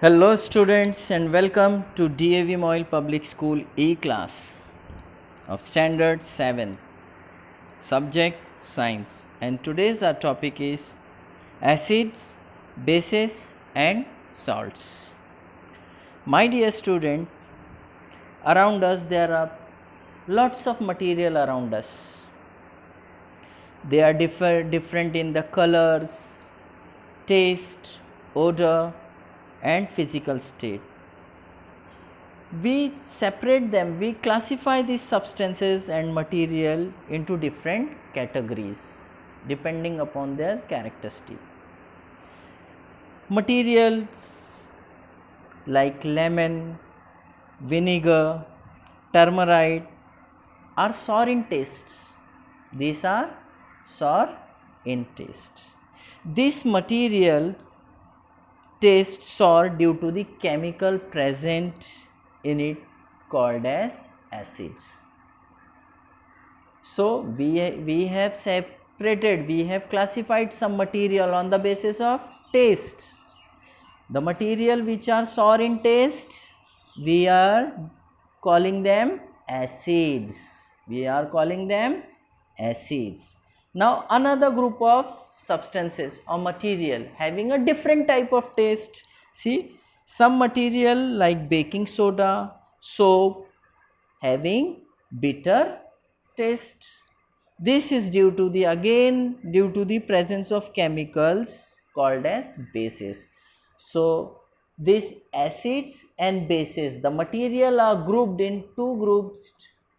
Hello students and welcome to DAV Moyle Public School E-class of Standard 7, subject Science, and today's our topic is acids, bases and salts. My dear student, around us there are lots of material around us. They are different in the colors, taste, odor and physical state. We separate them, we classify these substances and material into different categories depending upon their characteristic. Materials like lemon, vinegar, turmeric are sour in taste. These are sour in taste. This material taste sour due to the chemical present in it called as acids. So we have separated, we have classified some material on the basis of taste. The material which are sour in taste, we are calling them acids. We are calling them acids. Now another group of substances or material having a different type of taste. See, some material like baking soda, soap having bitter taste. This is due to the presence of chemicals called as bases. So these acids and bases, the material are grouped in two groups,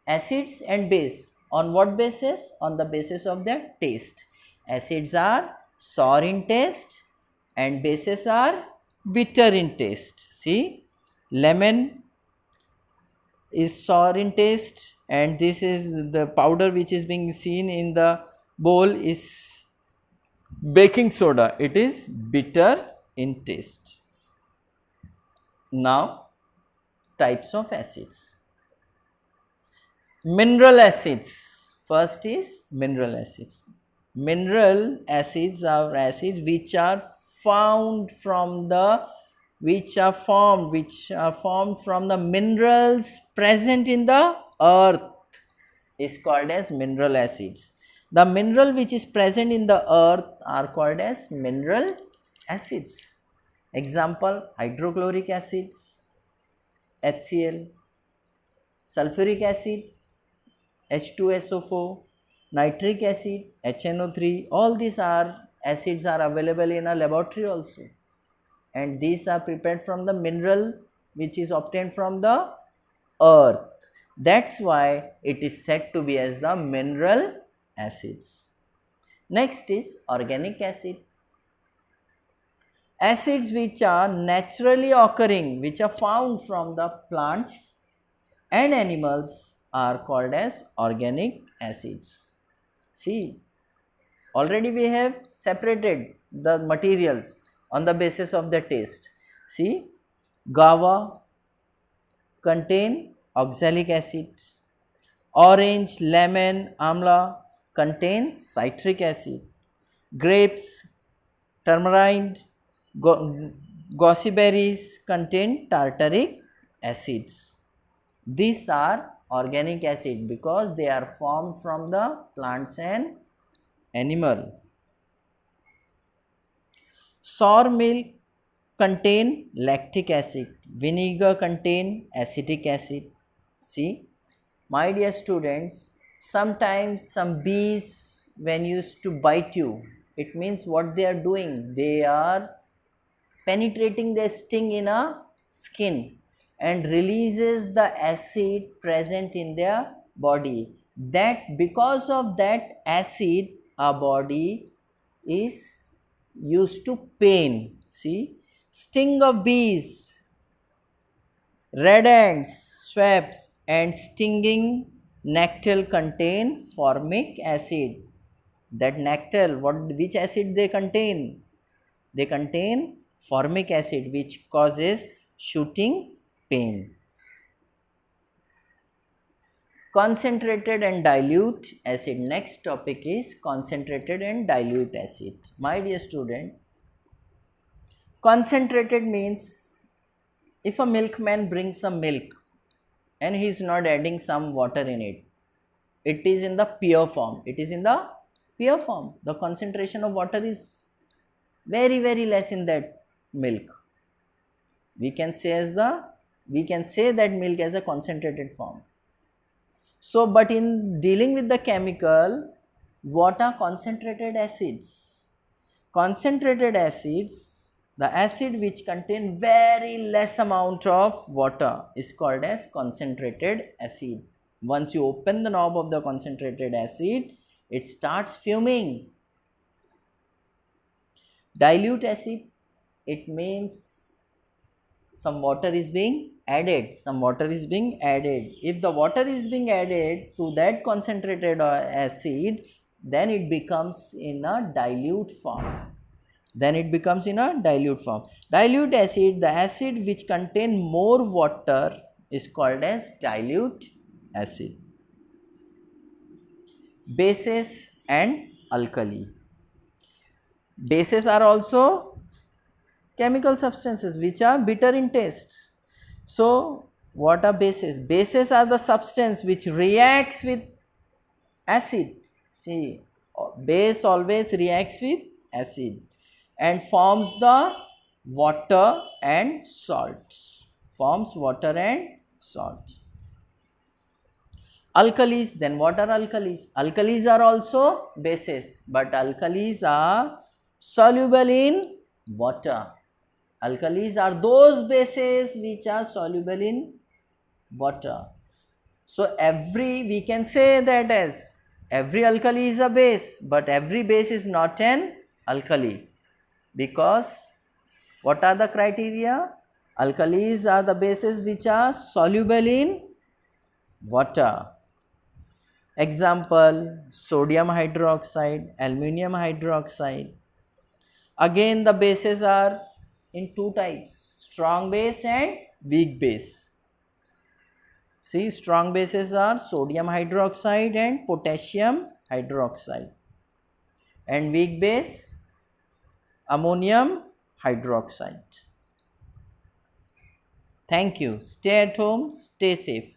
acids and base. On what basis? On the basis of their taste. Acids are sour in taste and bases are bitter in taste. See, lemon is sour in taste and this is the powder which is being seen in the bowl is baking soda. It is bitter in taste. Now, types of acids. Mineral acids. First is mineral acids. Mineral acids are acids which are formed from the minerals present in the earth is called as mineral acids. The mineral which is present in the earth are called as mineral acids. Example, hydrochloric acids, HCl, sulfuric acid, H2SO4, nitric acid, HNO3, all these acids are available in a laboratory also, and these are prepared from the mineral which is obtained from the earth. That's why it is said to be as the mineral acids. Next is organic acid. Acids which are naturally occurring, which are found from the plants and animals are called as organic acids. See, already we have separated the materials on the basis of the taste. See, guava contain oxalic acid, orange, lemon, amla contain citric acid, grapes, tamarind, goji berries contain tartaric acids. These are organic acid because they are formed from the plants and animal. Sour milk contain lactic acid, vinegar contain acetic acid. See, my dear students, sometimes some bees when used to bite you, it means what they are doing, they are penetrating their sting in a skin and releases the acid present in their body. That because of that acid, our body is used to pain. See, sting of bees, red ants, swabs and stinging nectar contain formic acid. That nectar, which acid they contain? They contain formic acid which causes shooting pain. Concentrated and dilute acid. Next topic is concentrated and dilute acid. My dear student, concentrated means if a milkman brings some milk and he is not adding some water in it, it is in the pure form. It is in the pure form. The concentration of water is very, very less in that milk. We can say that milk as a concentrated form. So, but in dealing with the chemical, what are concentrated acids? Concentrated acids, the acid which contain very less amount of water is called as concentrated acid. Once you open the knob of the concentrated acid, it starts fuming. Dilute acid, it means some water is being added. If the water is being added to that concentrated acid, then it becomes in a dilute form. Dilute acid, the acid which contain more water, is called as dilute acid. Bases and alkali. Bases are also chemical substances which are bitter in taste. So, what are bases? Bases are the substance which reacts with acid. See, base always reacts with acid and forms the water and salt. Alkalis, then what are alkalis? Alkalis are also bases, but alkalis are soluble in water. Alkalis are those bases which are soluble in water. So, we can say that as every alkali is a base, but every base is not an alkali, because what are the criteria? Alkalis are the bases which are soluble in water. Example, sodium hydroxide, aluminum hydroxide. Again, the bases are in two types, strong base and weak base. See, strong bases are sodium hydroxide and potassium hydroxide, and weak base ammonium hydroxide. Thank you. Stay at home, stay safe.